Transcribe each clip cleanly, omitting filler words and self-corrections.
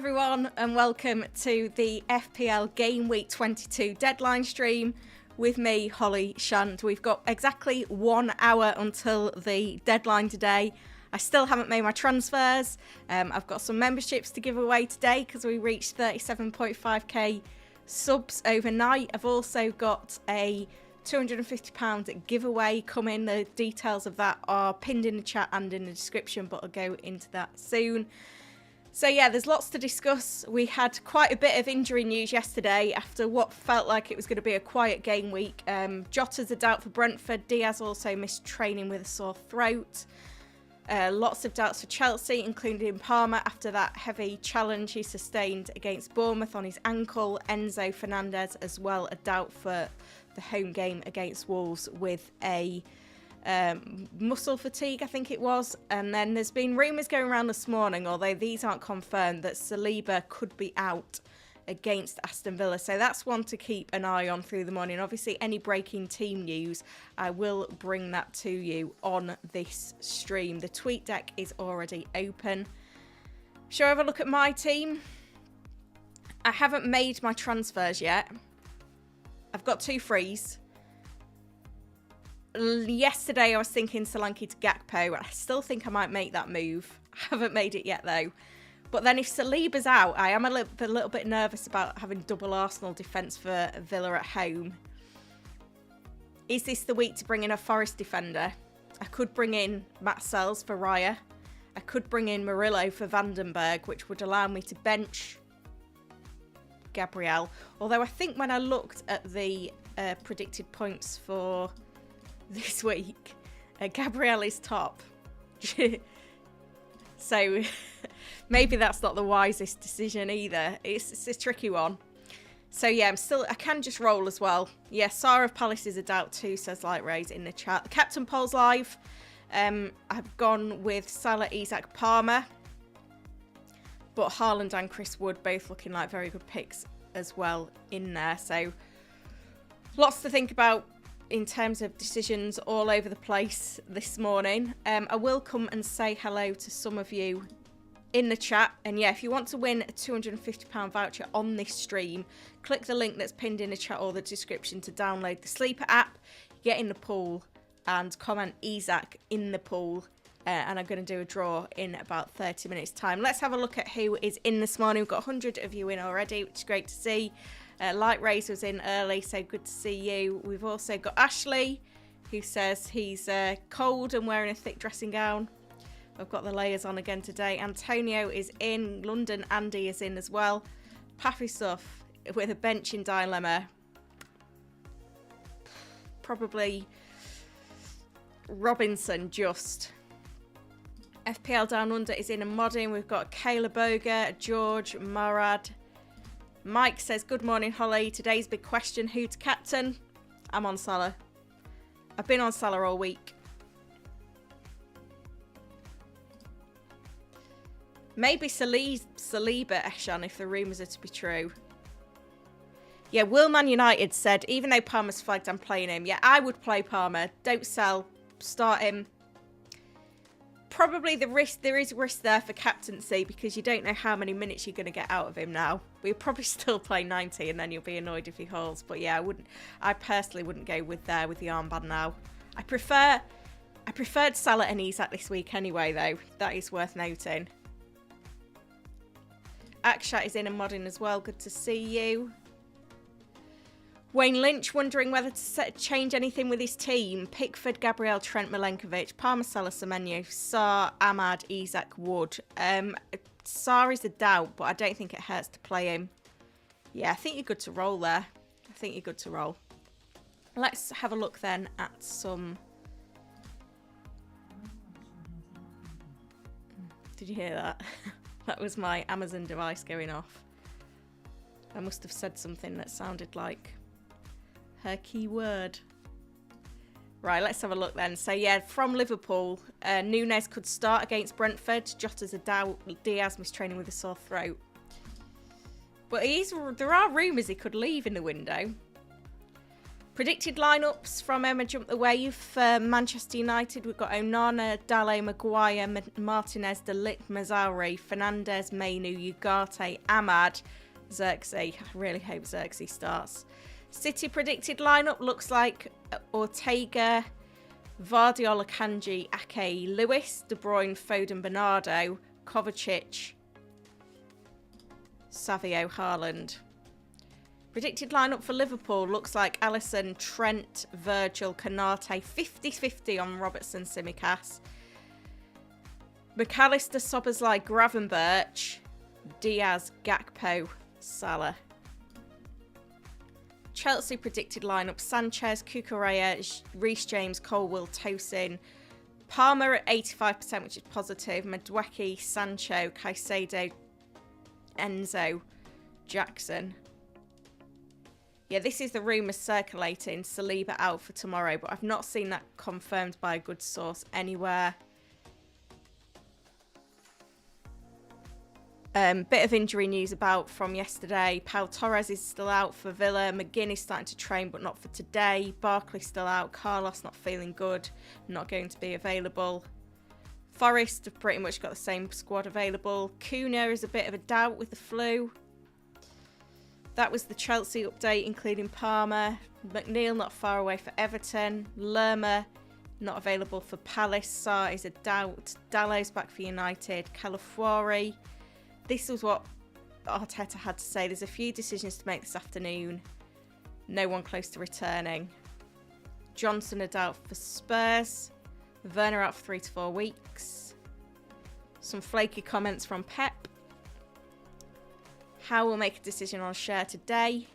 everyone and welcome to the FPL Gameweek 22 deadline stream with me, Holly Shand. We've got exactly 1 hour until the deadline today. I still haven't made my transfers. I've got some memberships to give away today because we reached 37.5k subs overnight. I've also got a £250 giveaway coming. The details of that are pinned in the chat and in the description, but I'll go into that soon. So yeah, there's lots to discuss. We had quite a bit of injury news yesterday after what felt like it was going to be a quiet game week. Jota's a doubt for Brentford. Diaz also missed training with a sore throat. Lots of doubts for Chelsea, including Palmer after that heavy challenge he sustained against Bournemouth on his ankle. Enzo Fernandez as well, a doubt for the home game against Wolves with a muscle fatigue, I think it was. And then there's been rumours going around this morning, although these aren't confirmed, that Saliba could be out against Aston Villa. So that's one to keep an eye on through the morning. Obviously, any breaking team news, I will bring that to you on this stream. The tweet deck is already open. Shall I have a look at my team? I haven't made my transfers yet. I've got 2 frees. Yesterday I was thinking Solanke to Gakpo. I still think I might make that move. I haven't made it yet though. But then if Saliba's out, I am a little bit nervous about having double Arsenal defence for Villa at home. Is this the week to bring in a Forest defender? I could bring in Matt Sells for Raya. I could bring in Murillo for Vandenberg, which would allow me to bench Gabriel. Although I think when I looked at the predicted points for this week, Gabriel is top. So maybe that's not the wisest decision either. It's a tricky one. So yeah, I can just roll as well. Yeah, Sarah of Palace is a doubt too, says Light Rays in the chat. The Captain Poll's live. I've gone with Salah, Isak, Palmer. But Haaland and Chris Wood both looking like very good picks as well in there. So lots to think about in terms of decisions all over the place this morning. I will come and say hello to some of you in the chat. And yeah, if you want to win a £250 voucher on this stream, click the link that's pinned in the chat or the description to download the Sleeper app, get in the pool and comment Isak in the pool. And I'm going to do a draw in about 30 minutes time. Let's have a look at who is in this morning. We've got 100 of you in already, which is great to see. Light Rays was in early, so good to see you. We've also got Ashley, who says he's cold and wearing a thick dressing gown. I've got the layers on again today. Antonio is in. London Andy is in as well. Paffy stuff with a bench in dilemma. Probably Robinson just. FPL Down Under is in and modding. We've got Kayla Boga, George, Murad. Mike says, good morning, Holly. Today's big question, who to captain? I'm on Salah. I've been on Salah all week. Maybe Saliba, Eshan, if the rumours are to be true. Yeah, Will Man United said, even though Palmer's flagged, I'm playing him. Yeah, I would play Palmer. Don't sell. Start him. Probably there is risk there for captaincy because you don't know how many minutes you're going to get out of him now. We'll probably still play 90 and then you'll be annoyed if he holds. But yeah, I personally wouldn't go with the armband now. I preferred Salah and Isak this week anyway though. That is worth noting. Akshat is in and modding as well. Good to see you. Wayne Lynch wondering whether to change anything with his team. Pickford, Gabriel, Trent, Milenkovic, Palmer, Salah, Semenyo, Sarr, Ahmad, Isak, Wood. Sarr is a doubt, but I don't think it hurts to play him. Yeah, I think you're good to roll there. I think you're good to roll. Let's have a look then at some... Did you hear that? That was my Amazon device going off. I must have said something that sounded like her keyword. Right, let's have a look then. So yeah, from Liverpool, Nunes could start against Brentford. Jota's a doubt. Diaz missed training with a sore throat. But there are rumours he could leave in the window. Predicted lineups from Emma Jump the Wave for Manchester United. We've got Onana, Dale, Maguire, Martinez, De Ligt, Mazzauri, Fernandes, Mainu, Ugarte, Ahmad, Xerxes. I really hope Xerxes starts. City predicted lineup looks like Ortega, Vardy, Kanji, Ake, Lewis, De Bruyne, Foden, Bernardo, Kovacic, Savio, Haaland. Predicted lineup for Liverpool looks like Alisson, Trent, Virgil, Konate, 50-50 on Robertson, Tsimikas. McAllister, Szoboszlai, Gravenberch, Diaz, Gakpo, Salah. Chelsea predicted lineup: Sanchez, Cucurella, Reece James, Colwill, Tosin. Palmer at 85%, which is positive. Madueke, Sancho, Caicedo, Enzo, Jackson. Yeah, this is the rumours circulating. Saliba out for tomorrow, but I've not seen that confirmed by a good source anywhere. Bit of injury news about from yesterday. Pau Torres is still out for Villa. McGinn is starting to train, but not for today. Barkley's still out. Carlos not feeling good, not going to be available. Forest have pretty much got the same squad available. Cunha is a bit of a doubt with the flu. That was the Chelsea update, including Palmer. McNeil not far away for Everton. Lerma not available for Palace. Sarr is a doubt. Dalot's back for United. Calafiori. This was what Arteta had to say. There's a few decisions to make this afternoon. No one close to returning. Johnson a doubt for Spurs. Werner out for 3 to 4 weeks. Some flaky comments from Pep. Howe will make a decision on share today.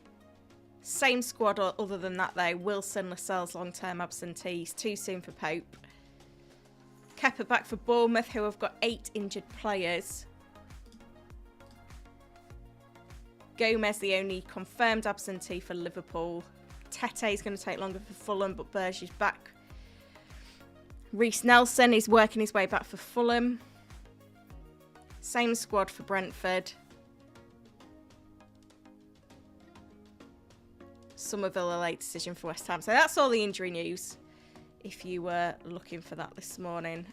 Same squad other than that though. Wilson, Lascelles long-term absentees. Too soon for Pope. Kepa back for Bournemouth, who have got 8 injured players. Gomez the only confirmed absentee for Liverpool. Tete is going to take longer for Fulham, but Berge is back. Reece Nelson is working his way back for Fulham. Same squad for Brentford. Somerville a late decision for West Ham. So that's all the injury news, if you were looking for that this morning.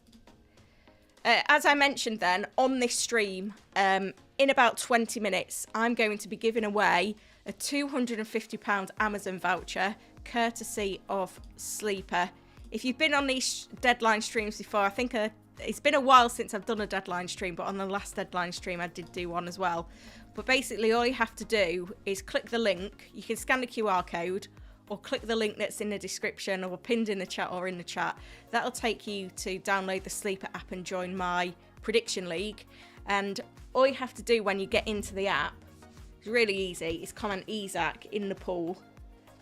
As I mentioned then, on this stream, in about 20 minutes, I'm going to be giving away a £250 Amazon voucher, courtesy of Sleeper. If you've been on these deadline streams before, I think it's been a while since I've done a deadline stream, but on the last deadline stream I did do one as well. But basically all you have to do is click the link. You can scan the QR code or click the link that's in the description or pinned in the chat or in the chat. That'll take you to download the Sleeper app and join my prediction league. And all you have to do when you get into the app, it's really easy, is comment Isak in the pool.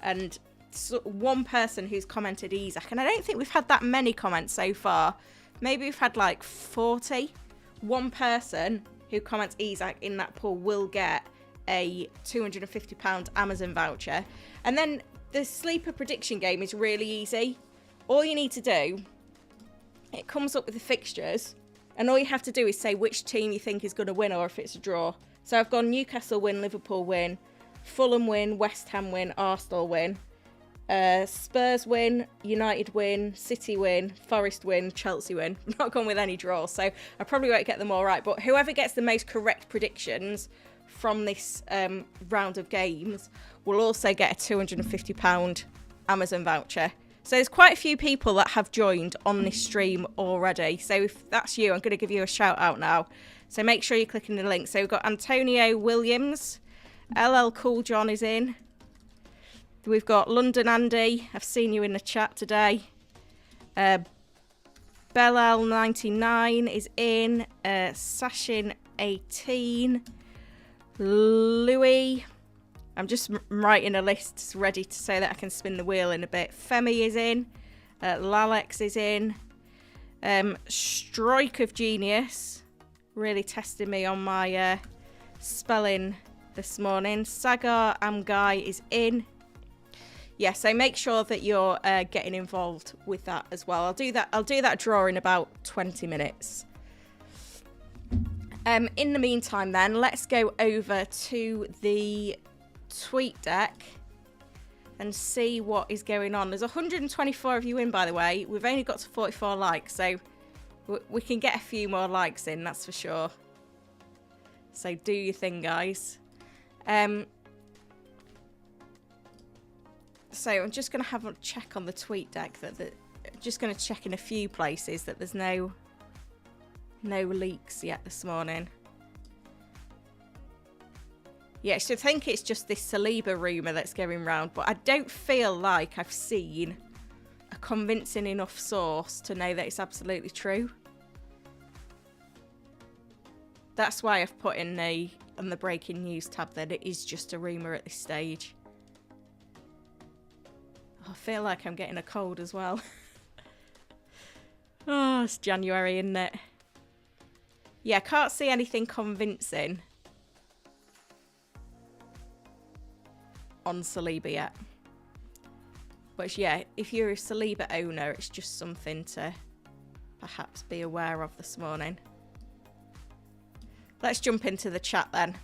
And so one person who's commented Isak, and I don't think we've had that many comments so far. Maybe we've had like 40. One person who comments Isak in that pool will get a £250 Amazon voucher. And then the Sleeper prediction game is really easy. All you need to do, it comes up with the fixtures, and all you have to do is say which team you think is going to win or if it's a draw. So I've gone Newcastle win, Liverpool win, Fulham win, West Ham win, Arsenal win, Spurs win, United win, City win, Forest win, Chelsea win. I'm not gone with any draws, so I probably won't get them all right. But whoever gets the most correct predictions from this round of games will also get a £250 Amazon voucher. So there's quite a few people that have joined on this stream already. So if that's you, I'm going to give you a shout out now. So make sure you're clicking the link. So we've got Antonio Williams, LL Cool John is in. We've got London Andy. I've seen you in the chat today. Bellal99 is in. Sashin 18. Louis. I'm just writing a list ready to say that I can spin the wheel in a bit. Femi is in. Lalex is in. Strike of Genius. Really testing me on my spelling this morning. Sagar Amgai is in. Yeah, so make sure that you're getting involved with that as well. I'll do that draw in about 20 minutes. In the meantime then, let's go over to the tweet deck. and see what is going on. There's 124 of you in, by the way. We've only got to 44 likes, so we can get a few more likes in, that's for sure. So do your thing, guys. So I'm just going to have a check on the tweet deck. Just going to check in a few places that there's no leaks yet this morning. Yeah, so I think it's just this Saliba rumour that's going round, but I don't feel like I've seen a convincing enough source to know that it's absolutely true. That's why I've put in on the breaking news tab that it is just a rumour at this stage. Oh, I feel like I'm getting a cold as well. Oh, it's January, isn't it? Yeah, I can't see anything convincing on Saliba yet. But yeah, if you're a Saliba owner, it's just something to perhaps be aware of this morning. Let's jump into the chat then.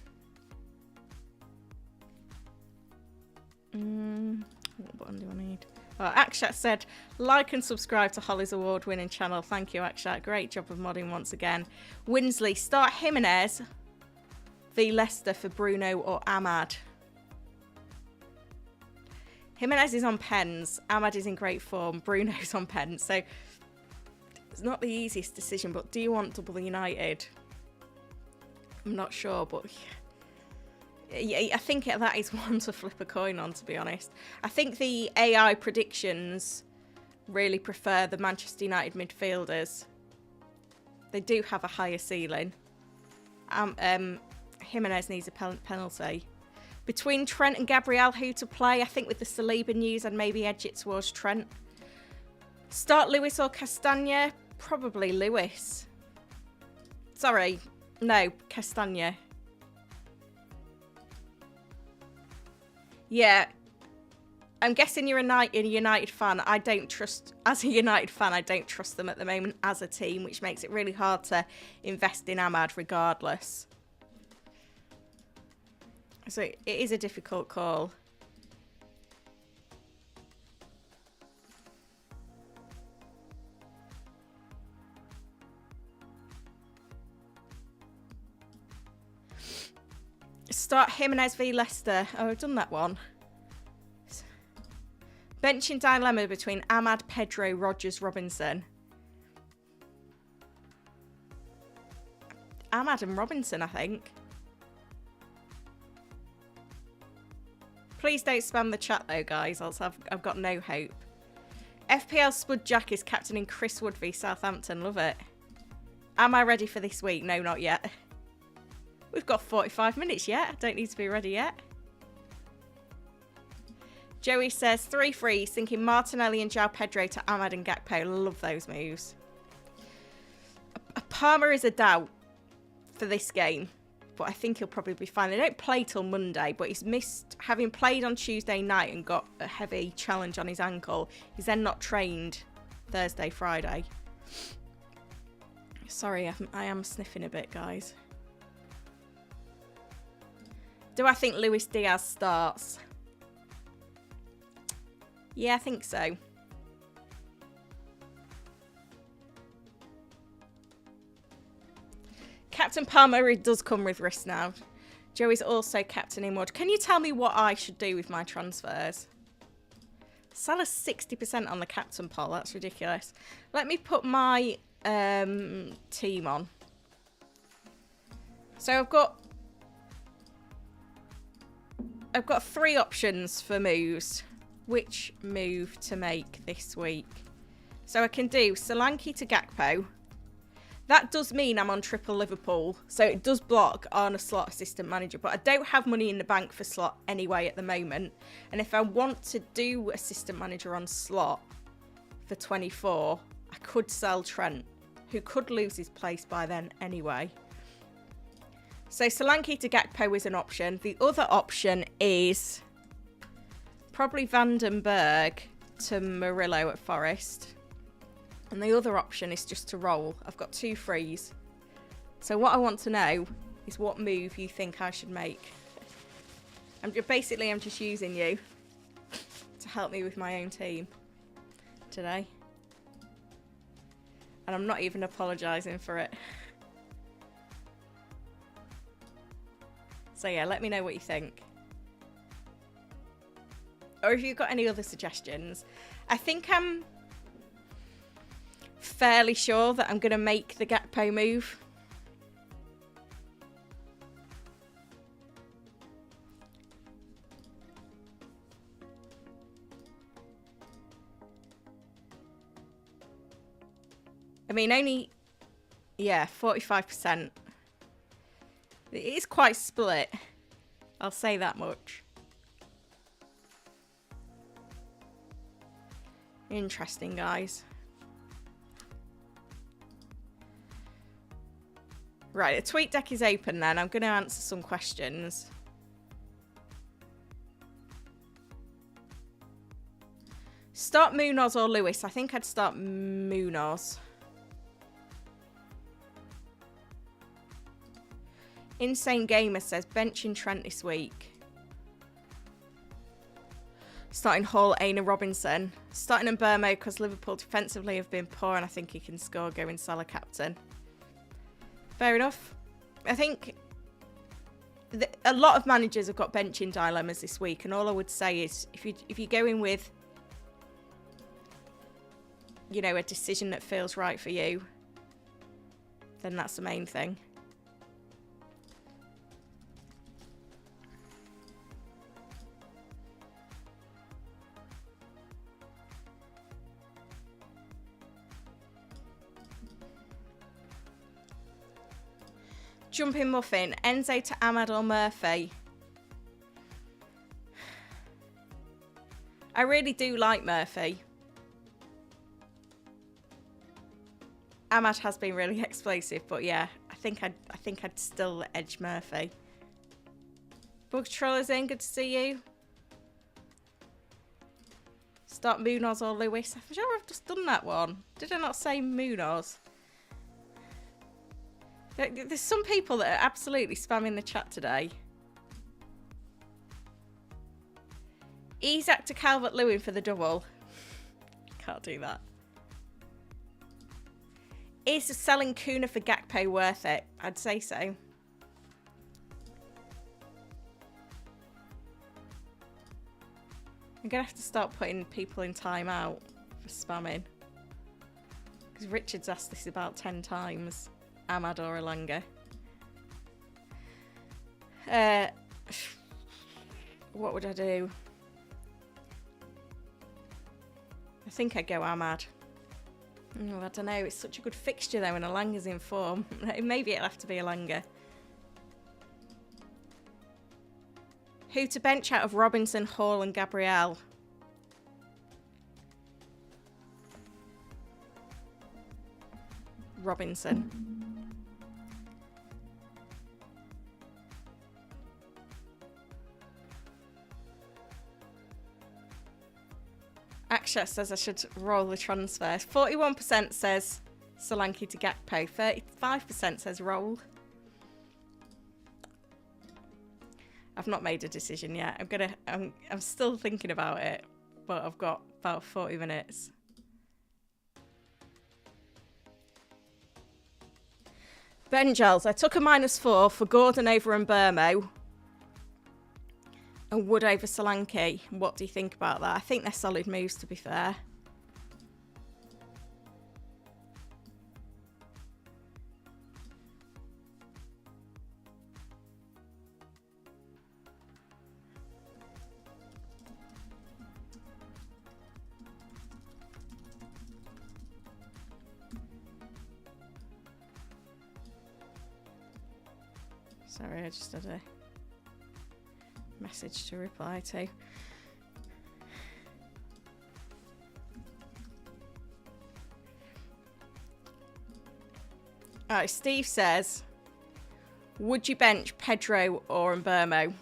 What button do I need? Well, Akshat said, like and subscribe to Holly's award-winning channel. Thank you, Akshat. Great job of modding once again. Winsley, start Jimenez v Leicester for Bruno or Ahmad. Jimenez is on pens. Ahmad is in great form. Bruno's on pens. So it's not the easiest decision, but do you want double United? I'm not sure, but yeah, I think that is one to flip a coin on, to be honest. I think the AI predictions really prefer the Manchester United midfielders. They do have a higher ceiling. Jimenez needs a penalty. Between Trent and Gabriel, who to play? I think with the Saliba news, I'd maybe edge it towards Trent. Start Lewis or Castagna? Probably Lewis. Sorry. No, Castagna. Yeah. I'm guessing you're a United fan. I don't trust, as a United fan, I don't trust them at the moment as a team, which makes it really hard to invest in Ahmad regardless. So it is a difficult call. Start Jimenez v Leicester. Oh, I've done that one. Benching dilemma between Ahmad, Pedro, Rodgers, Robinson. Ahmad and Robinson, I think. Please don't spam the chat though, guys, else I've got no hope. FPL Spud Jack is captaining Chris Wood v Southampton. Love it. Am I ready for this week? No, not yet. We've got 45 minutes yet. I don't need to be ready yet. Joey says 3 frees, thinking Martinelli and João Pedro to Ahmad and Gakpo. Love those moves. Palmer is a doubt for this game, but I think he'll probably be fine. They don't play till Monday, but he's missed, having played on Tuesday night and got a heavy challenge on his ankle. He's then not trained Thursday, Friday. Sorry, I am sniffing a bit, guys. Do I think Luis Diaz starts? Yeah, I think so. Captain Palmer does come with risk now. Joey's also captaining Wood. Can you tell me what I should do with my transfers? Salah's 60% on the captain poll. That's ridiculous. Let me put my team on. So I've got 3 options for moves. Which move to make this week? So I can do Solanke to Gakpo. That does mean I'm on triple Liverpool, so it does block on a Slot assistant manager, but I don't have money in the bank for Slot anyway at the moment. And if I want to do assistant manager on Slot for 24, I could sell Trent, who could lose his place by then anyway. So Solanke to Gakpo is an option. The other option is probably Vandenberg to Murillo at Forest. And the other option is just to roll. I've got 2 frees. So what I want to know is what move you think I should make. I'm just using you. to help me with my own team today. And I'm not even apologising for it. So yeah, let me know what you think. Or if you've got any other suggestions. I think I'm fairly sure that I'm going to make the Gakpo move. I mean, only, yeah, 45%. It is quite split. I'll say that much. Interesting, guys. Right, the tweet deck is open then. I'm going to answer some questions. Start Munoz or Lewis? I think I'd start Munoz. Insane Gamer says benching Trent this week. Starting Hall, Aina, Robinson. Starting Mbermo because Liverpool defensively have been poor and I think he can score going Salah captain. Fair enough. I think a lot of managers have got benching dilemmas this week, and all I would say is if you go in with, you know, a decision that feels right for you, then that's the main thing. Jumping Muffin, Enzo to Ahmad or Murphy? I really do like Murphy. Ahmad has been really explosive, but yeah, I think I'd still edge Murphy. Bugs Trollers in, good to see you. Start Munoz or Lewis. I'm sure I've just done that one. Did I not say Munoz? There's some people that are absolutely spamming the chat today. Isak to Calvert-Lewin for the double. Can't do that. Is selling Kuna for Gakpo worth it? I'd say so. I'm going to have to start putting people in timeout for spamming. Because Richard's asked this about 10 times. Ahmad or Elanga. What would I do? I think I'd go Ahmad. Oh, I don't know. It's such a good fixture though when Elanga's in form. Maybe it'll have to be Elanga. Who to bench out of Robinson, Hall and Gabriel? Robinson. Aksha says I should roll the transfers. 41% says Solanke to Gakpo. 35% says roll. I've not made a decision yet. I'm still thinking about it, but I've got about 40 minutes. Ben Giles, I took a -4 for Gordon over Mbermo and Wood over Solanke. What do you think about that? I think they're solid moves, to be fair. Sorry, I just had a message to reply to. Alright, Steve says, would you bench Pedro or Mbermo?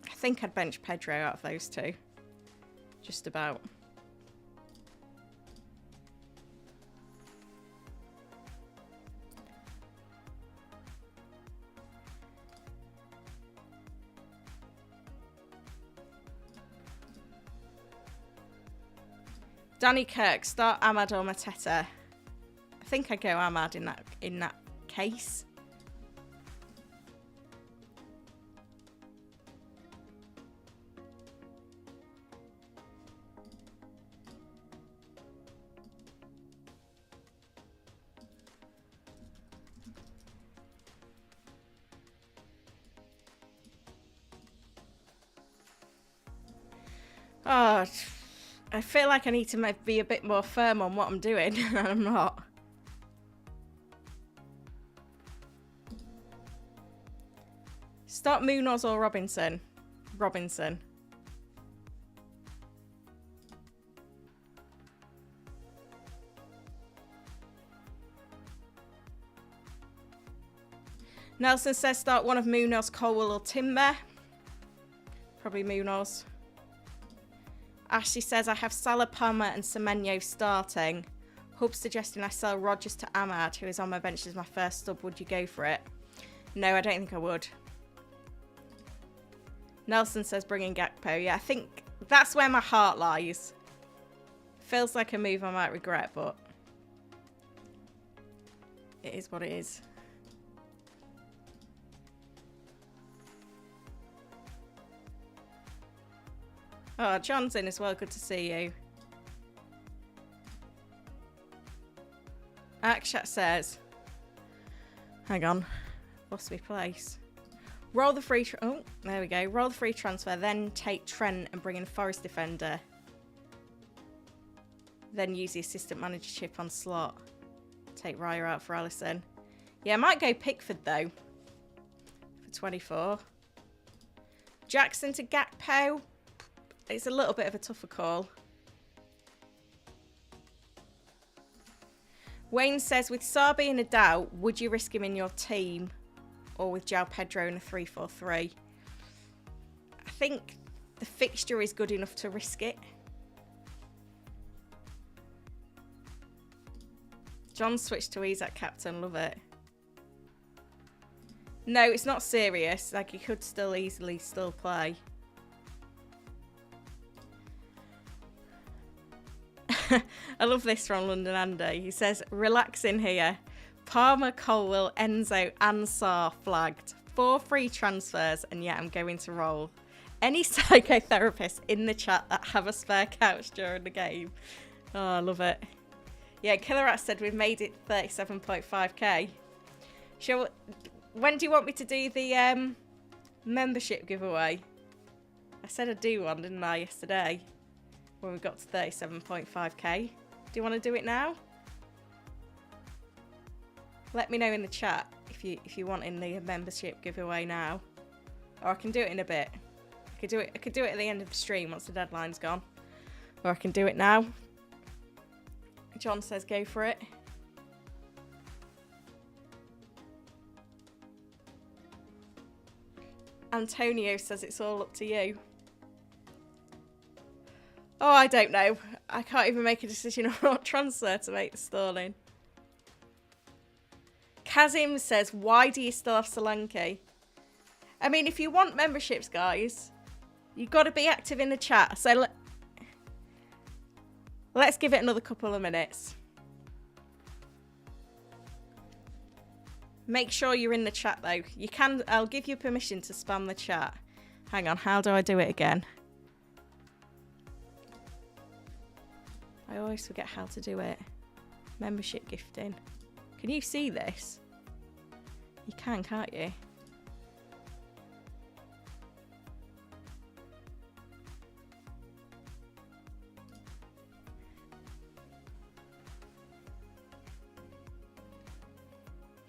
I think I'd bench Pedro out of those two. Just about. Danny Kirk, start Ahmad or Mateta. I think I'd go Ahmad in that case. Oh, I feel like I need to be a bit more firm on what I'm doing, and I'm not. Start Munoz or Robinson? Robinson. Nelson says start one of Munoz, Colwell or Timber. Probably Munoz. Ashley says I have Salah, Palmer and Semenyo starting. Hub suggesting I sell Rodgers to Ahmad, who is on my bench as my first sub. Would you go for it? No, I don't think I would. Nelson says bring in Gakpo. Yeah, I think that's where my heart lies. Feels like a move I might regret, but it is what it is. Oh, John's in as well. Good to see you. Akshat says, hang on, lost my place. Roll the free, oh, there we go. Roll the free transfer, then take Trent and bring in Forest defender. Then use the assistant manager chip on slot. Take Raya out for Alisson. Yeah, I might go Pickford though. For 24. Jackson to Gakpo. It's a little bit of a tougher call. Wayne says, with Sarr being a doubt, would you risk him in your team or with João Pedro in a 3-4-3? I think the fixture is good enough to risk it. John switched to Isak captain, love it. No, it's not serious. Like, he could still easily still play. I love this from London Andy. He says, relax in here. Palmer, Colwell, Enzo and Sarr flagged. 4 free transfers and yet I'm going to roll. Any psychotherapists in the chat that have a spare couch during the game? Oh, I love it. Yeah, Killer Rat said we've made it 37.5k. When do you want me to do the membership giveaway? I said I'd do one, didn't I, yesterday? When we got to 37.5k. Do you want to do it now? Let me know in the chat if you want in the membership giveaway now. Or I can do it in a bit. I could do it at the end of the stream once the deadline's gone. Or I can do it now. John says go for it. Antonio says it's all up to you. Oh, I don't know. I can't even make a decision on what transfer to make this Sterling. Kazim says, why do you still have Solanke? I mean, if you want memberships, guys, you've got to be active in the chat. So let's give it another couple of minutes. Make sure you're in the chat, though. You can. I'll give you permission to spam the chat. Hang on. How do I do it again? I always forget how to do it. Membership gifting. Can you see this? You can, can't you?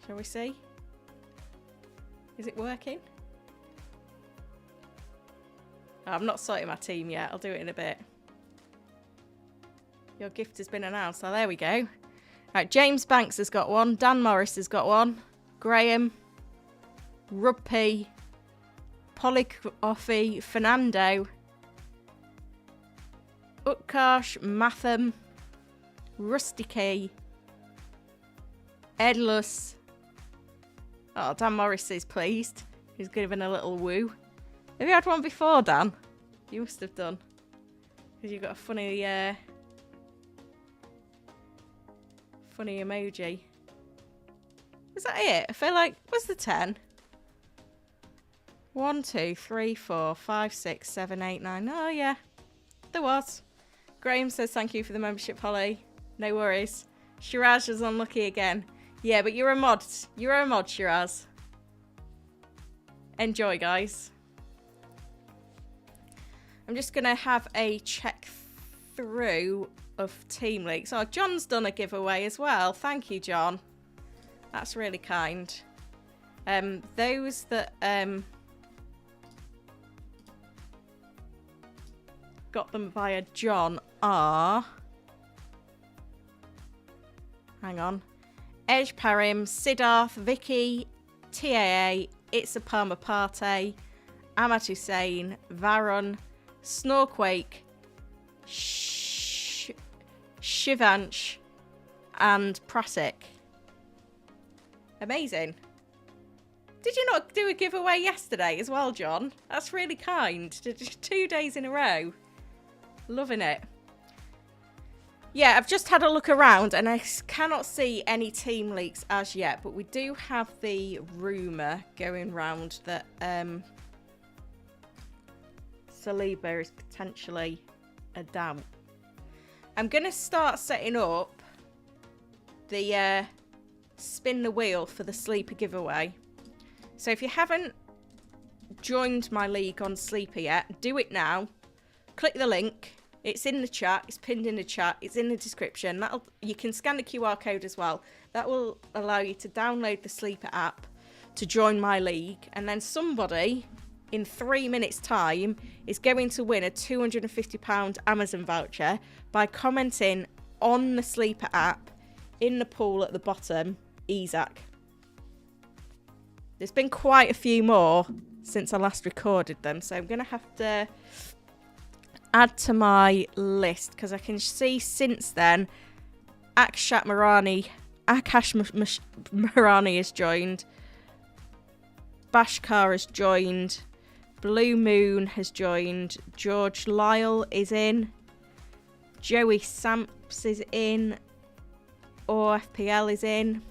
Shall we see? Is it working? Oh, I'm not sorting my team yet. I'll do it in a bit. Your gift has been announced. Oh, there we go. Right, James Banks has got one. Dan Morris has got one. Graham. Ruppy. Polycoffee. Fernando. Utkarsh. Matham. Rusty Key. Edlus. Oh, Dan Morris is pleased. He's given a little woo. Have you had one before, Dan? You must have done. Because you've got a funny funny emoji. Was that it? I feel like, was the 10? 1, 2, 3, 4, 5, 6, 7, 8, 9. Oh, yeah. There was. Graham says thank you for the membership, Holly. No worries. Shiraz is unlucky again. Yeah, but you're a mod. You're a mod, Shiraz. Enjoy, guys. I'm just going to have a check through of Team Leaks. Oh, John's done a giveaway as well. Thank you, John. That's really kind. Those that got them via John are... Hang on. Edge Parim, Siddharth, Vicky, TAA, It's a Parma Party, Amat Hussein, Varon, Snorquake, Shivansh, and Prasik. Amazing. Did you not do a giveaway yesterday as well, John? That's really kind. 2 days in a row. Loving it. Yeah, I've just had a look around and I cannot see any team leaks as yet, but we do have the rumour going round that Saliba is potentially a doubt. I'm going to start setting up the spin the wheel for the Sleeper giveaway. So if you haven't joined my league on Sleeper yet, do it now. Click the link. It's in the chat. It's pinned in the chat. It's in the description. You can scan the QR code as well. That will allow you to download the Sleeper app to join my league. And then somebody in 3 minutes time is going to win a £250 Amazon voucher by commenting on the Sleeper app in the pool at the bottom, Isaac. There's been quite a few more since I last recorded them, so I'm going to have to add to my list because I can see since then Akash Marani has joined, Bashkar has joined, Blue Moon has joined, George Lyle is in, Joey Samps is in, FPL is in,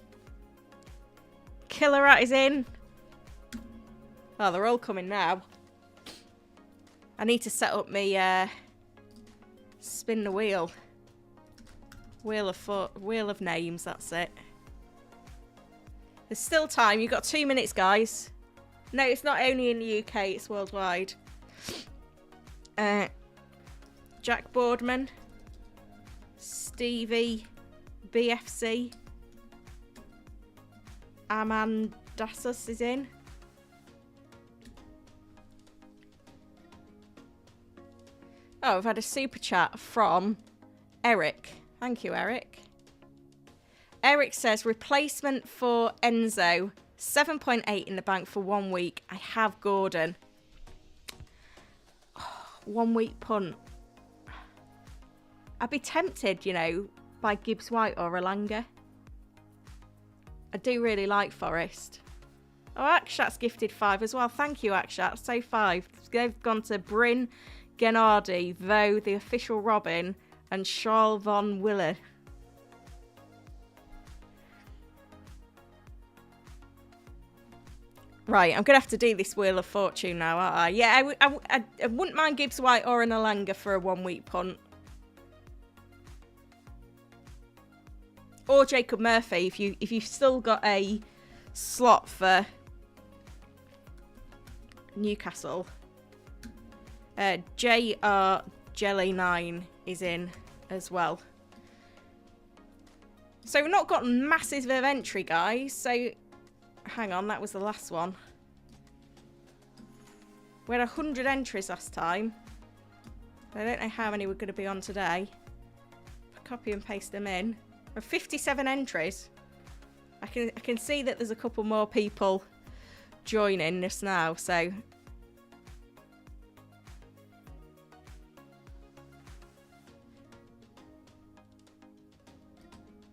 Killerat is in. Oh, they're all coming now. I need to set up my spin the wheel. Wheel of names, that's it. There's still time. You've got 2 minutes, guys. No, it's not only in the UK, it's worldwide. Jack Boardman, Stevie, BFC, Amandasus is in. Oh, I've had a super chat from Eric. Thank you, Eric. Eric says, replacement for Enzo, 7.8 in the bank for 1 week. I have Gordon. 1 week punt. I'd be tempted, you know, by Gibbs White or Alanga. I do really like Forest. Oh, Akshat's gifted 5 as well. Thank you, Akshat. So 5. They've gone to Bryn, Gennady, Vo, the official Robin, and Charles von Willer. Right, I'm going to have to do this Wheel of Fortune now, aren't I? Yeah, I wouldn't mind Gibbs White or an Alanga for a 1 week punt. Or Jacob Murphy if you've still got a slot for Newcastle. JR Jelly 9 is in as well. So we've not got massive of entry, guys. So hang on, that was the last one. We had 100 entries last time. I don't know how many we're going to be on today. Copy and paste them in. We're 57 entries. I can see that there's a couple more people joining just now, so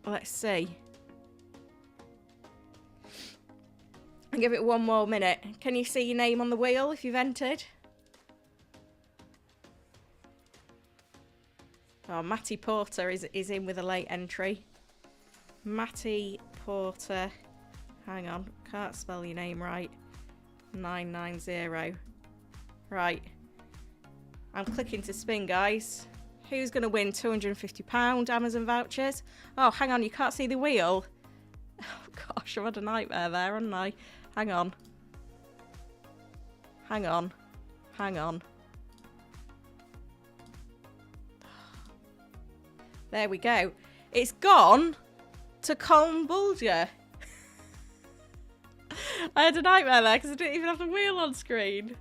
let's see. I'll give it 1 more minute. Can you see your name on the wheel if you've entered? Oh, Matty Porter is in with a late entry. Matty Porter. Hang on, can't spell your name right. 990. Right. I'm clicking to spin, guys. Who's going to win £250 Amazon vouchers? Oh, hang on, you can't see the wheel. Oh, gosh, I've had a nightmare there, haven't I? Hang on. Hang on. Hang on. There we go. It's gone to Colin Bulger. I had a nightmare there because I didn't even have the wheel on screen.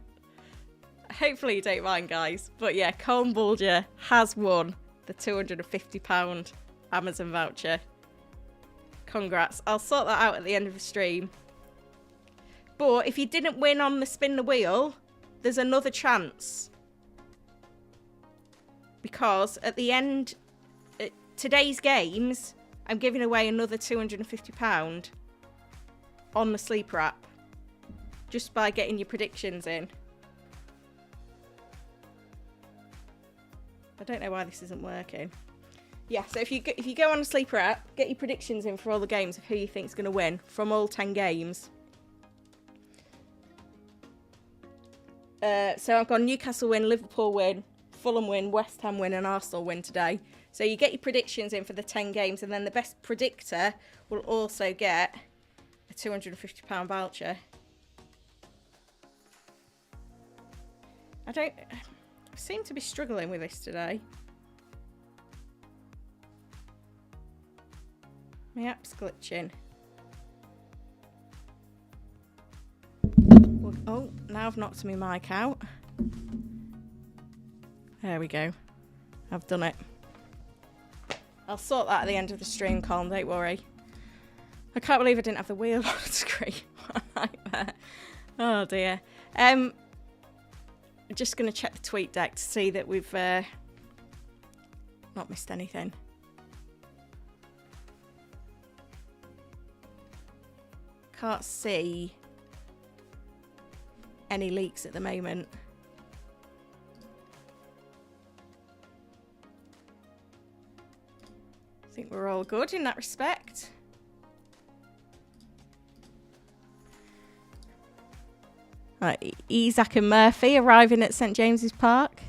Hopefully you don't mind, guys. But yeah, Colin Bulger has won the £250 Amazon voucher. Congrats. I'll sort that out at the end of the stream. But if you didn't win on the spin the wheel, there's another chance. Because at the end, today's games, I'm giving away another £250 on the Sleeper app. Just by getting your predictions in. I don't know why this isn't working. Yeah, so if you go on the Sleeper app, get your predictions in for all the games of who you think's going to win from all 10 games. So I've got Newcastle win, Liverpool win, Fulham win, West Ham win and Arsenal win today. So you get your predictions in for the 10 games and then the best predictor will also get a £250 voucher. I seem to be struggling with this today. My app's glitching. Oh, now I've knocked my mic out. There we go. I've done it. I'll sort that at the end of the stream, Colin, don't worry. I can't believe I didn't have the wheel on the screen. What a nightmare. Oh dear. I'm just going to check the tweet deck to see that we've not missed anything. Can't see any leaks at the moment. I think we're all good in that respect. Right, Isaac and Murphy arriving at St James's Park.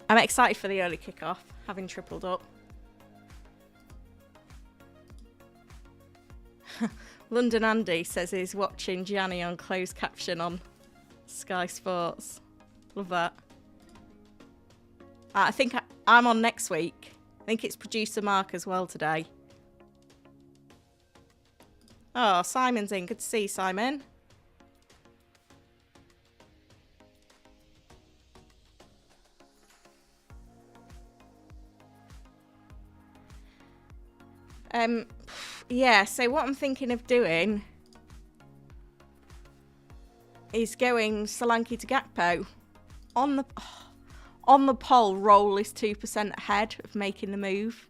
I'm excited for the early kickoff, having tripled up. London Andy says he's watching Gianni on closed caption on Sky Sports. Love that. I think I'm on next week. I think it's producer Mark as well today. Oh, Simon's in. Good to see you, Simon. Yeah, so what I'm thinking of doing is going Solanke to Gakpo. On the poll, Roll is 2% ahead of making the move.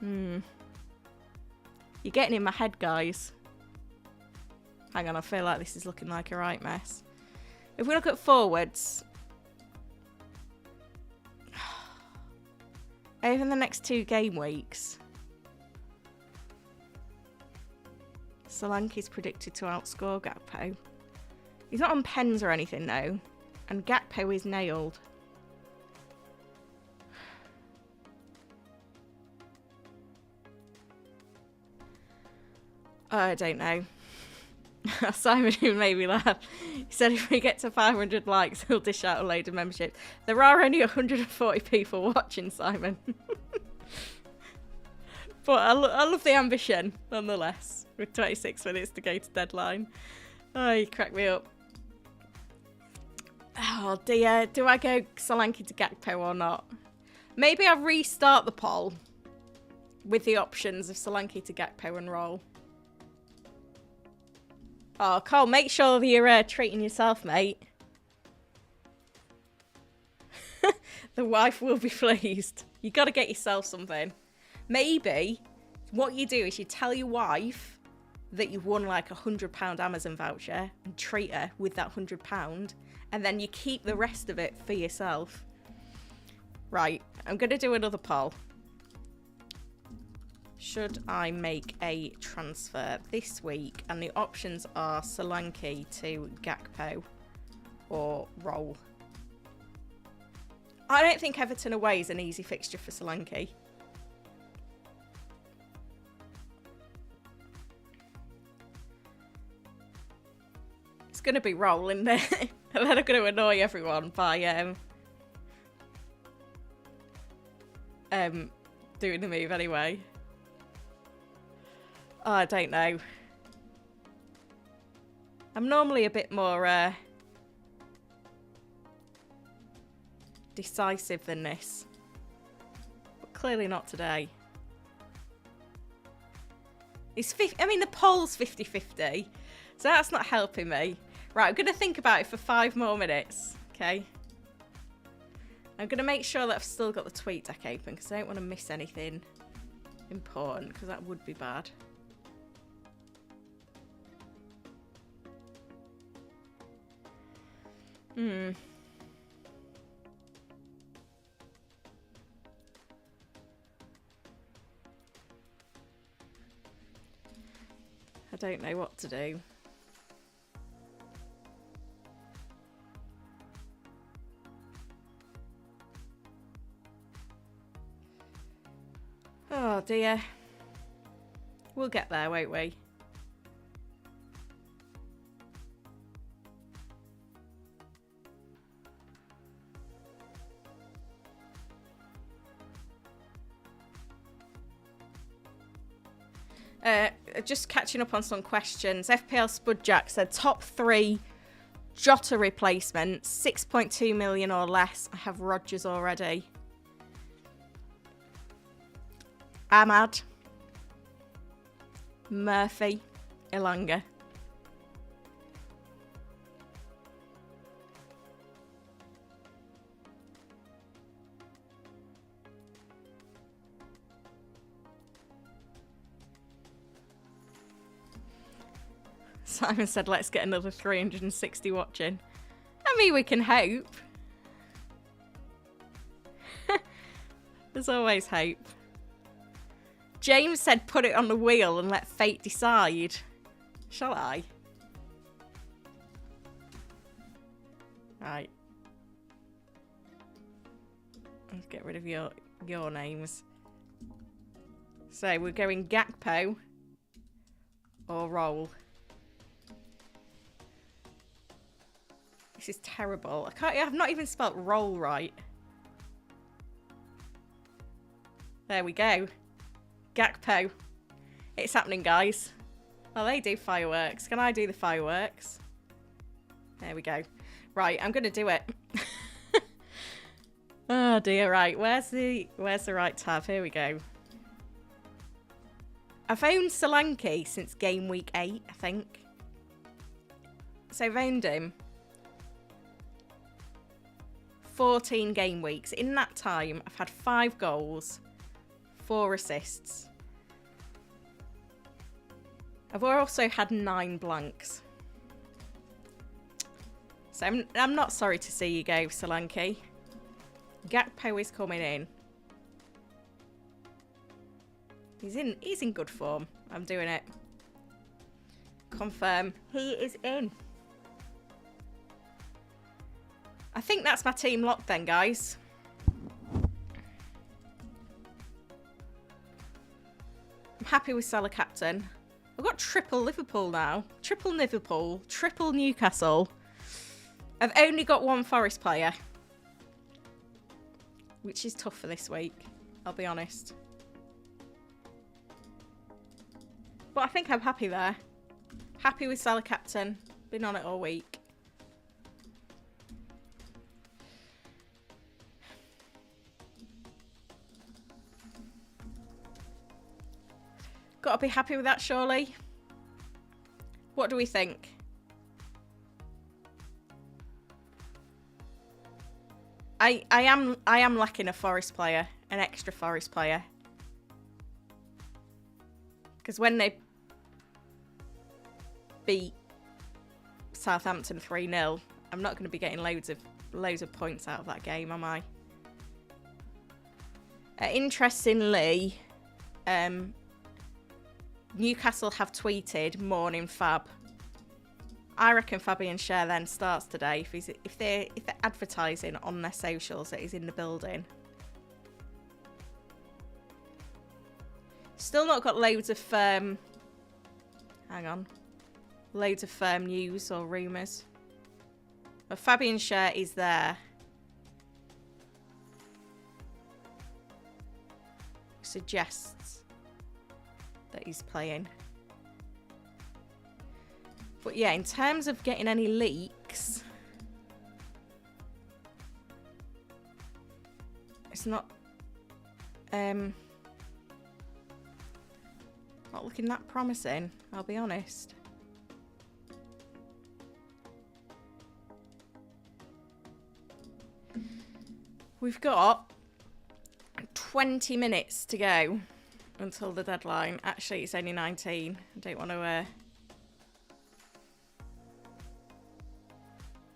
You're getting in my head, guys. Hang on, I feel like this is looking like a right mess. If we look at forwards, over the next 2 game weeks, Solanke's predicted to outscore Gakpo. He's not on pens or anything though, and Gakpo is nailed. I don't know. Simon, who made me laugh, he said if we get to 500 likes, he'll dish out a load of memberships. There are only 140 people watching, Simon. But I love the ambition, nonetheless, with 26 minutes to go to deadline. Oh, you crack me up. Oh dear, do I go Solanke to Gakpo or not? Maybe I'll restart the poll with the options of Solanke to Gakpo and Roll. Oh, Cole, make sure that you're treating yourself, mate. The wife will be pleased. You got to get yourself something. Maybe what you do is you tell your wife that you've won like £100 Amazon voucher and treat her with that £100, and then you keep the rest of it for yourself. Right, I'm going to do another poll. Should I make a transfer this week? And the options are Solanke to Gakpo or Roll. I don't think Everton away is an easy fixture for Solanke. It's going to be Roll, isn't it? And then I'm going to annoy everyone by doing the move anyway. Oh, I don't know. I'm normally a bit more decisive than this, but clearly not today. I mean, the poll's 50-50, so that's not helping me. Right, I'm going to think about it for 5 more minutes, okay? I'm going to make sure that I've still got the tweet deck open because I don't want to miss anything important because that would be bad. I don't know what to do. Oh dear. We'll get there, won't we? Just catching up on some questions. FPL Spudjack said top 3 Jota replacements, 6.2 million or less. I have Rodgers already. Ahmad, Murphy, Elanga. Simon said, let's get another 360 watching. I mean, we can hope. There's always hope. James said, put it on the wheel and let fate decide. Shall I? Right. Let's get rid of your names. So we're going Gakpo or Roll. This is terrible. I've not even spelt roll right. There we go. Gakpo. It's happening, guys. Oh, they do fireworks. Can I do the fireworks? There we go. Right, I'm going to do it. Oh dear, right. Where's the right tab? Here we go. I've owned Solanke since game week 8, I think. So I've owned him 14 game weeks. In that time, I've had 5 goals, 4 assists. I've also had 9 blanks. So I'm not sorry to see you go, Solanke. Gakpo is coming in. He's in good form. I'm doing it. Confirm. He is in. I think that's my team locked then, guys. I'm happy with Salah captain. I've got triple Liverpool now. Triple Liverpool. Triple Newcastle. I've only got 1 Forest player. Which is tough for this week. I'll be honest. But I think I'm happy there. Happy with Salah captain. Been on it all week. Got to be happy with that, surely. What do we think? I am lacking a Forest player, an extra Forest player. Because when they beat Southampton 3-0, I'm not going to be getting loads of points out of that game, am I? Interestingly, Newcastle have tweeted morning Fab. I reckon Fabian Schär then starts today if they're advertising on their socials that he's in the building. Still not got loads of loads of firm news or rumours. But Fabian Schär is there. Suggests that he's playing. But yeah, in terms of getting any leaks, it's not looking that promising, I'll be honest. We've got 20 minutes to go until the deadline. Actually, it's only 19. I don't want to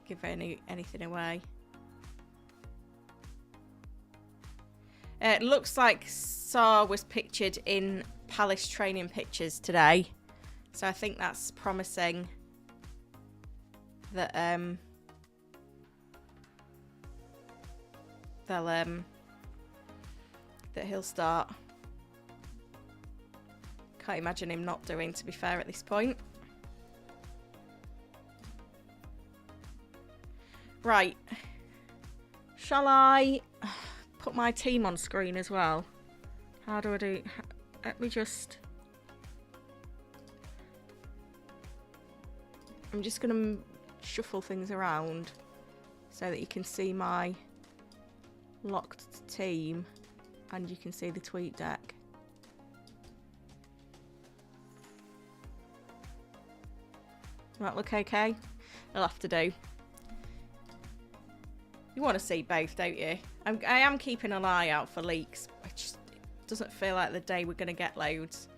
give anything away. It looks like Sarr was pictured in Palace training pictures today, so I think that's promising that that he'll start. Can't imagine him not doing, to be fair, at this point. Right. Shall I put my team on screen as well? How do I do? Let me just... I'm just going to shuffle things around so that you can see my locked team and you can see the tweet deck. Does that look okay? I'll have to do. You want to see both, don't you? I am keeping an eye out for leaks. It just doesn't feel like the day we're going to get loads.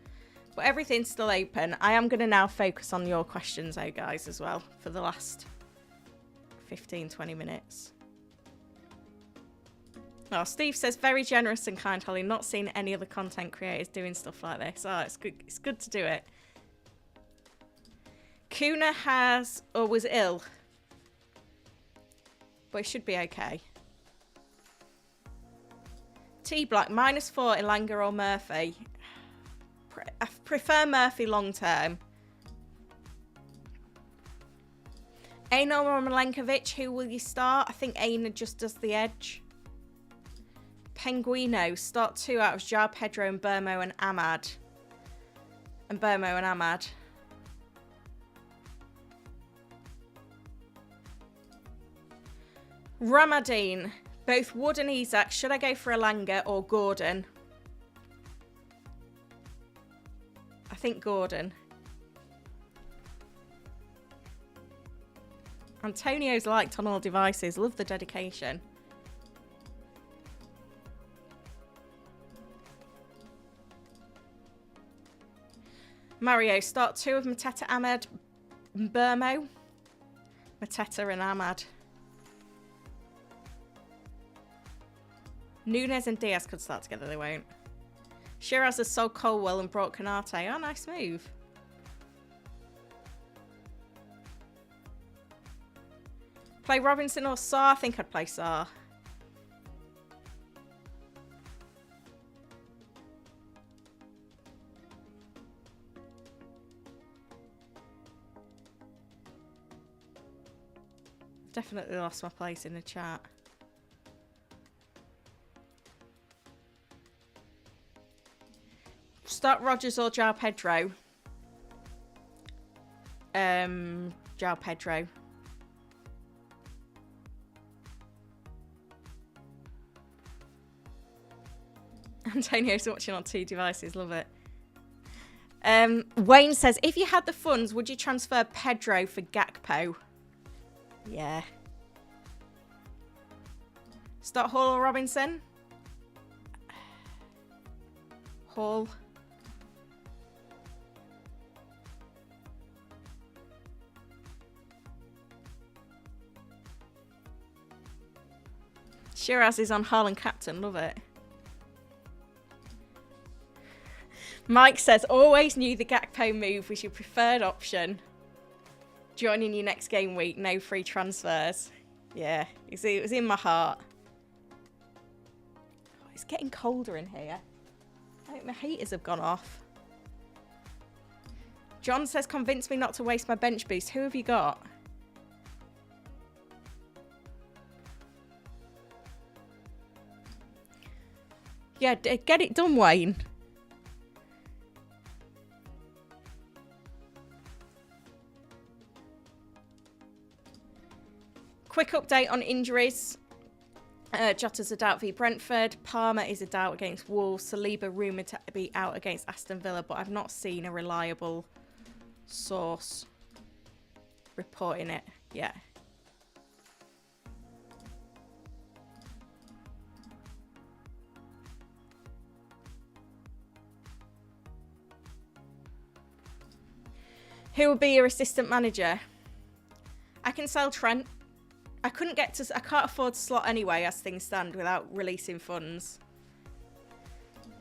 But everything's still open. I am going to now focus on your questions, though, guys, as well, for the last 15-20 minutes. Oh, Steve says, very generous and kind, Holly. Not seen any other content creators doing stuff like this. Oh, it's good. It's good to do it. Kuna was ill, but it should be okay. T Black, -4 Elanga or Murphy. I prefer Murphy long term. Aina or Milenkovic, who will you start? I think Aina just does the edge. Penguino, start 2 out of João Pedro and Burmo and Ahmad. Ramadine, both Wood and Isak. Should I go for Elanga or Gordon? I think Gordon. Antonio's liked on all devices. Love the dedication. Mario, start 2 of Mateta, Ahmed, Burmo. Mateta and Ahmad. Nunes and Diaz could start together, they won't. Shiraz has sold Colwell and brought Canate. Oh, nice move. Play Robinson or Sarr? I think I'd play Sarr. Definitely lost my place in the chat. Start Rodgers or João Pedro? João Pedro. Antonio's watching on 2 devices. Love it. Wayne says, if you had the funds, would you transfer Pedro for Gakpo? Yeah. Start Hall or Robinson? Hall. Shiraz is on Haaland captain. Love it. Mike says, always knew the Gakpo move was your preferred option. Joining your next game week, no free transfers. Yeah, it was in my heart. Oh, it's getting colder in here. I think my heaters have gone off. John says, convince me not to waste my bench boost. Who have you got? Yeah, get it done, Wayne. Quick update on injuries. Jota's a doubt v Brentford. Palmer is a doubt against Wolves. Saliba rumoured to be out against Aston Villa, but I've not seen a reliable source reporting it yet. Who will be your assistant manager? I can sell Trent. I can't afford to slot anyway as things stand without releasing funds.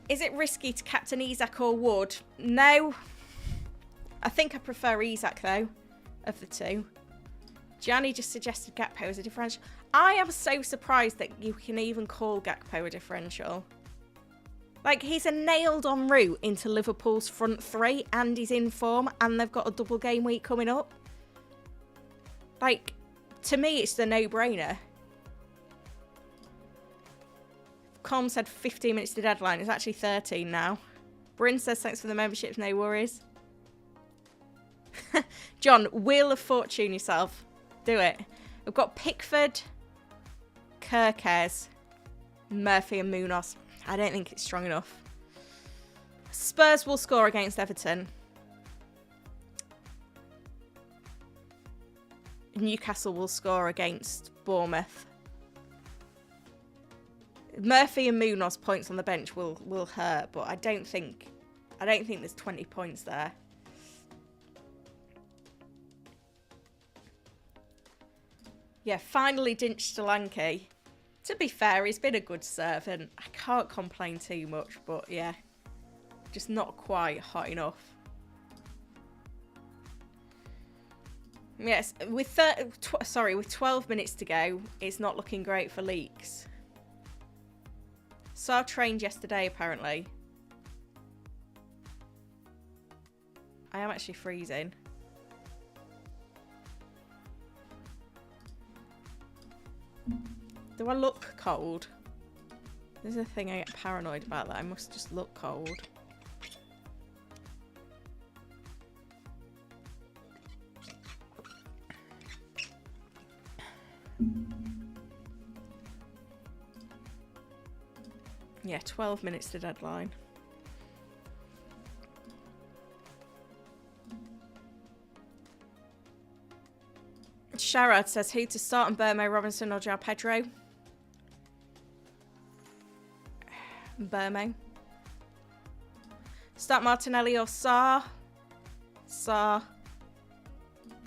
Is it risky to captain Isak or Wood? No. I think I prefer Isak though, of the two. Gianni just suggested Gakpo as a differential. I am so surprised that you can even call Gakpo a differential. Like, he's a nailed-on route into Liverpool's front three, and he's in form, and they've got a double game week coming up. Like, to me, it's the no-brainer. Com said 15 minutes to deadline. It's actually 13 now. Bryn says, thanks for the memberships, no worries. John, Wheel of Fortune yourself. Do it. We've got Pickford, Kirkes, Murphy and Munoz. I don't think it's strong enough. Spurs will score against Everton. Newcastle will score against Bournemouth. Murphy and Munoz points on the bench will hurt, but I don't think there's 20 points there. Yeah, finally Dinch Solanke. To be fair, he's been a good servant. I can't complain too much, but yeah, just not quite hot enough. Yes, with 12 minutes to go, it's not looking great for leaks. Saar trained yesterday, apparently. I am actually freezing. Do I look cold? This is a thing I get paranoid about, that I must just look cold. Yeah, 12 minutes to deadline. Sharad says, who to start on Burmo, Robinson or João Pedro? Burmo. Start Martinelli or Saar? Saar.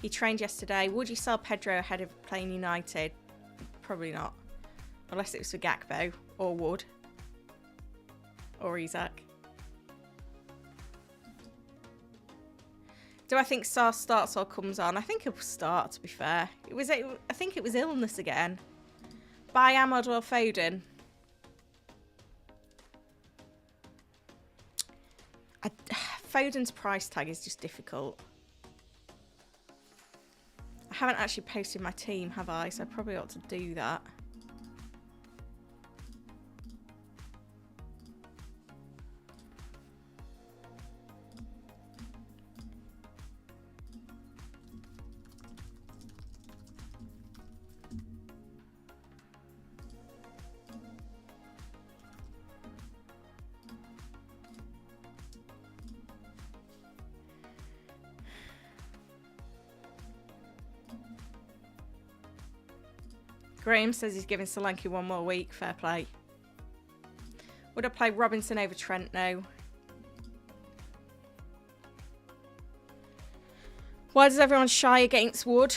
He trained yesterday. Would you sell Pedro ahead of playing United? Probably not. Unless it was for Gakpo or Wood. Or Isak. Do I think Saar starts or comes on? I think he'll start, to be fair. I think it was illness again. Buy Ahmad or Foden? Foden's price tag is just difficult. I haven't actually posted my team, have I? So I probably ought to do that. Graham says he's giving Solanke one more week. Fair play. Would I play Robinson over Trent? No. Why does everyone shy against Wood?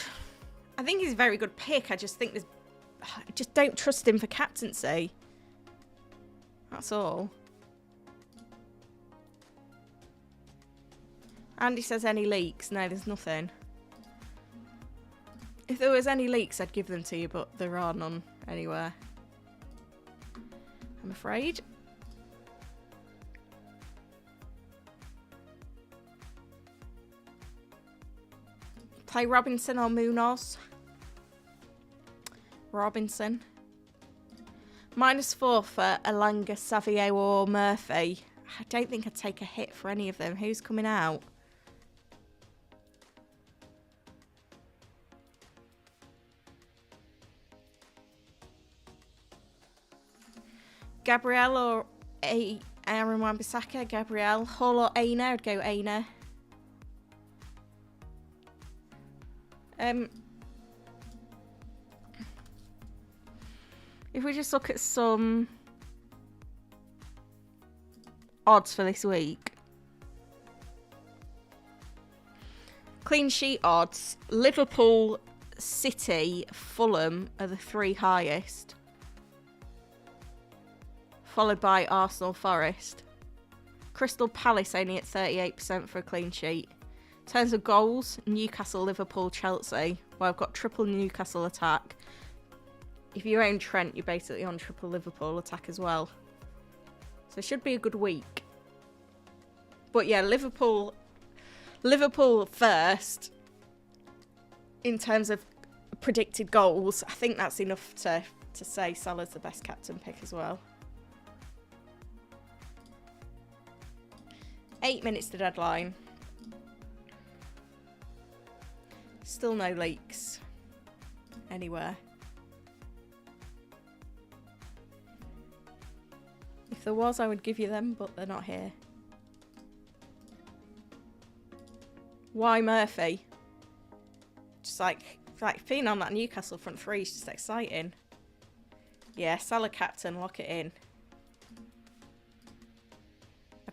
I think he's a very good pick. I just don't trust him for captaincy. That's all. Andy says any leaks. No, there's nothing. If there was any leaks, I'd give them to you, but there are none anywhere, I'm afraid. Play Robinson or Munoz? Robinson. -4 for Elanga, Savio or Murphy. I don't think I'd take a hit for any of them. Who's coming out? Gabriel or Aaron Wan-Bissaka? Gabriel. Hall or Aina? I'd go Aina. If we just look at some odds for this week. Clean sheet odds. Liverpool, City, Fulham are the 3 highest. Followed by Arsenal, Forest. Crystal Palace only at 38% for a clean sheet. In terms of goals, Newcastle, Liverpool, Chelsea. Well, I've got triple Newcastle attack. If you own Trent, you're basically on triple Liverpool attack as well. So it should be a good week. But yeah, Liverpool first. In terms of predicted goals, I think that's enough to say Salah's the best captain pick as well. 8 minutes to deadline. Still no leaks anywhere. If there was, I would give you them, but they're not here. Why Murphy? Just like being on that Newcastle front three is just exciting. Yeah, Salah captain, lock it in.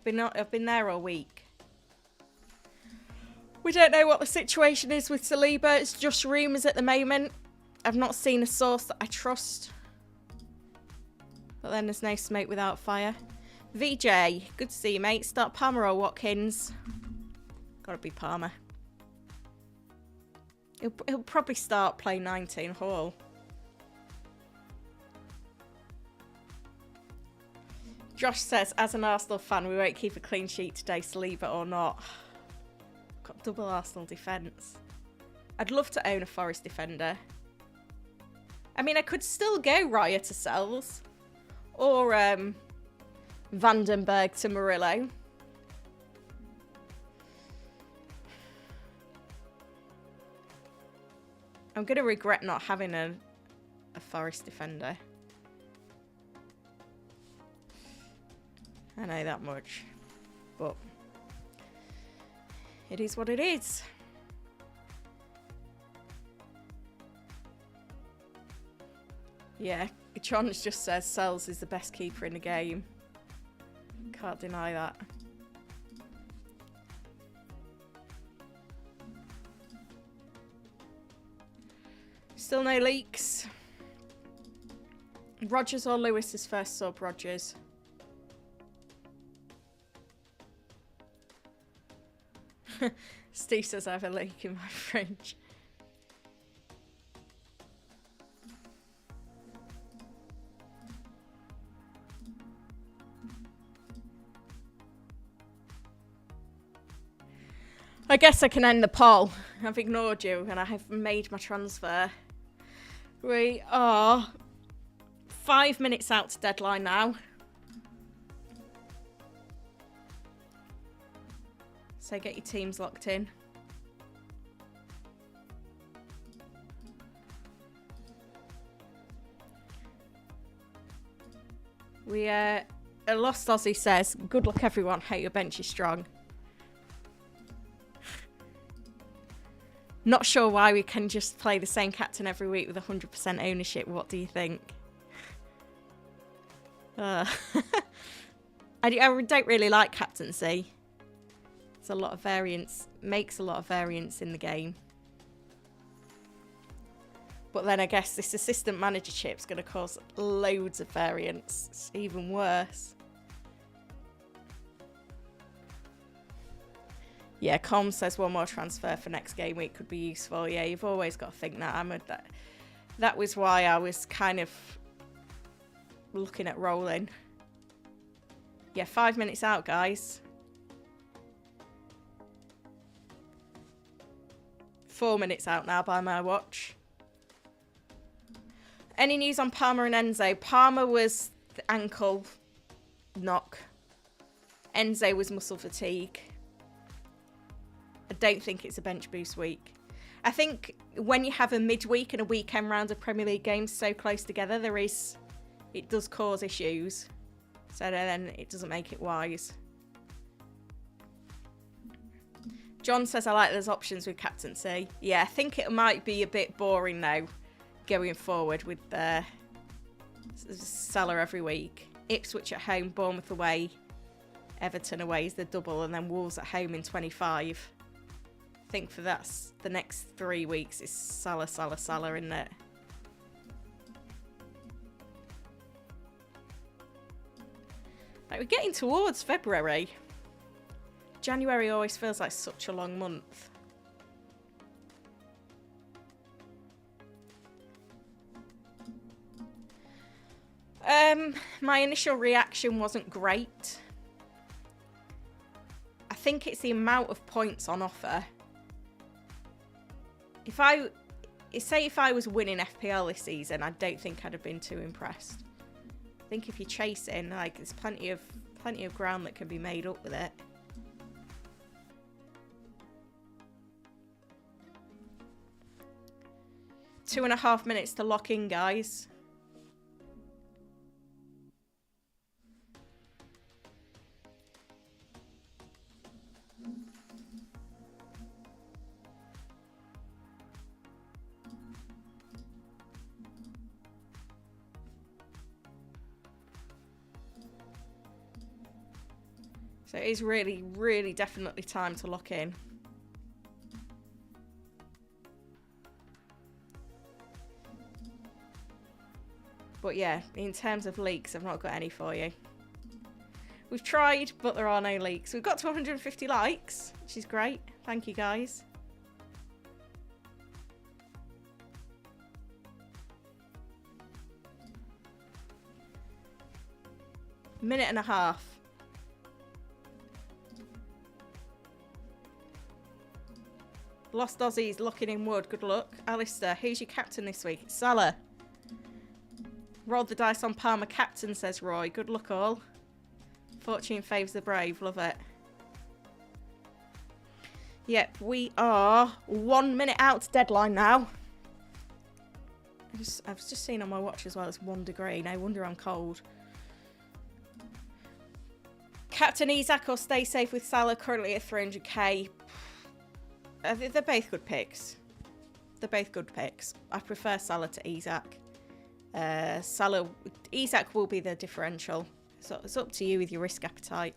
I've been there all week. We don't know what the situation is with Saliba. It's just rumours at the moment. I've not seen a source that I trust. But then there's no smoke without fire. VJ, good to see you, mate. Start Palmer or Watkins? Gotta be Palmer. He'll probably start play 19 Hall. Josh says, as an Arsenal fan, we won't keep a clean sheet today, Saliba or not. Got double Arsenal defence. I'd love to own a Forest defender. I mean, I could still go Raya to Sells. Or Vandenberg to Murillo. I'm going to regret not having a Forest defender. I know that much. But it is what it is. Yeah, John just says Sells is the best keeper in the game. Can't deny that. Still no leaks. Rodgers or Lewis is first sub. Rodgers. Steve says I have a leak in my fridge. I guess I can end the poll. I've ignored you and I have made my transfer. We are 5 minutes out to deadline now. So get your teams locked in. A Lost Aussie says, good luck everyone, hope your bench is strong. Not sure why we can just play the same captain every week with 100% ownership. What do you think? I don't really like captaincy. It's a lot of variance, makes a lot of variance in the game. But then I guess this assistant manager chip's going to cause loads of variance. It's even worse. Yeah, Com says one more transfer for next game week could be useful. Yeah, you've always got to think that, Ahmed. That was why I was kind of looking at rolling. Yeah, 5 minutes out, guys. 4 minutes out now by my watch. Any news on Palmer and Enzo? Palmer was the ankle knock. Enzo was muscle fatigue. I don't think it's a bench boost week. I think when you have a midweek and a weekend round of Premier League games so close together, it does cause issues. So then it doesn't make it wise. John says, I like those options with captaincy. Yeah, I think it might be a bit boring now going forward with Salah every week. Ipswich at home, Bournemouth away, Everton away is the double, and then Wolves at home in 25. I think for the next 3 weeks is Salah, isn't it? Like, we're getting towards February. January always feels like such a long month. My initial reaction wasn't great. I think it's the amount of points on offer. If I was winning FPL this season, I don't think I'd have been too impressed. I think if you're chasing, like, there's plenty of ground that can be made up with it. Two and a half minutes to lock in, guys. So it is really, really definitely time to lock in. But yeah, in terms of leaks, I've not got any for you. We've tried, but there are no leaks. We've got to 150 likes, which is great. Thank you, guys. Minute and a half. Lost Aussies locking in wood. Good luck. Alistair, who's your captain this week? Salah. Rolled the dice on Palmer captain, says Roy. Good luck all. Fortune favours the brave. Love it. Yep, we are 1 minute out to deadline now. I've just seen on my watch as well, it's 1 degree. No wonder I'm cold. Captain Isak or stay safe with Salah, currently at 300k. They're both good picks. They're both good picks. I prefer Salah to Isak. Isak will be the differential. So it's up to you with your risk appetite.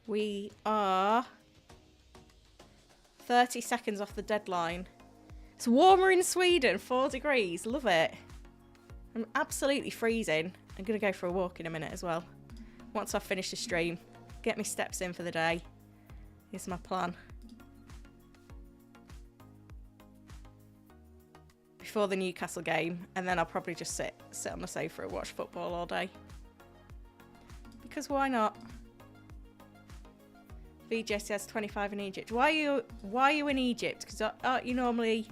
We are 30 seconds off the deadline. It's warmer in Sweden, 4 degrees. Love it. I'm absolutely freezing. I'm going to go for a walk in a minute as well. Once I've finished the stream, get my steps in for the day. Here's my plan. Before the Newcastle game, and then I'll probably just sit on the sofa and watch football all day. Because why not? VJ says 25 in Egypt. Why are you in Egypt? Because aren't you normally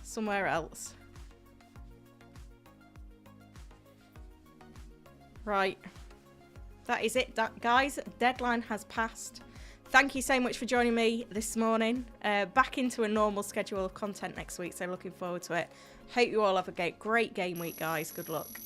somewhere else? Right. That is it, guys. Deadline has passed. Thank you so much for joining me this morning. Back into a normal schedule of content next week, so looking forward to it. Hope you all have a great game week, guys. Good luck.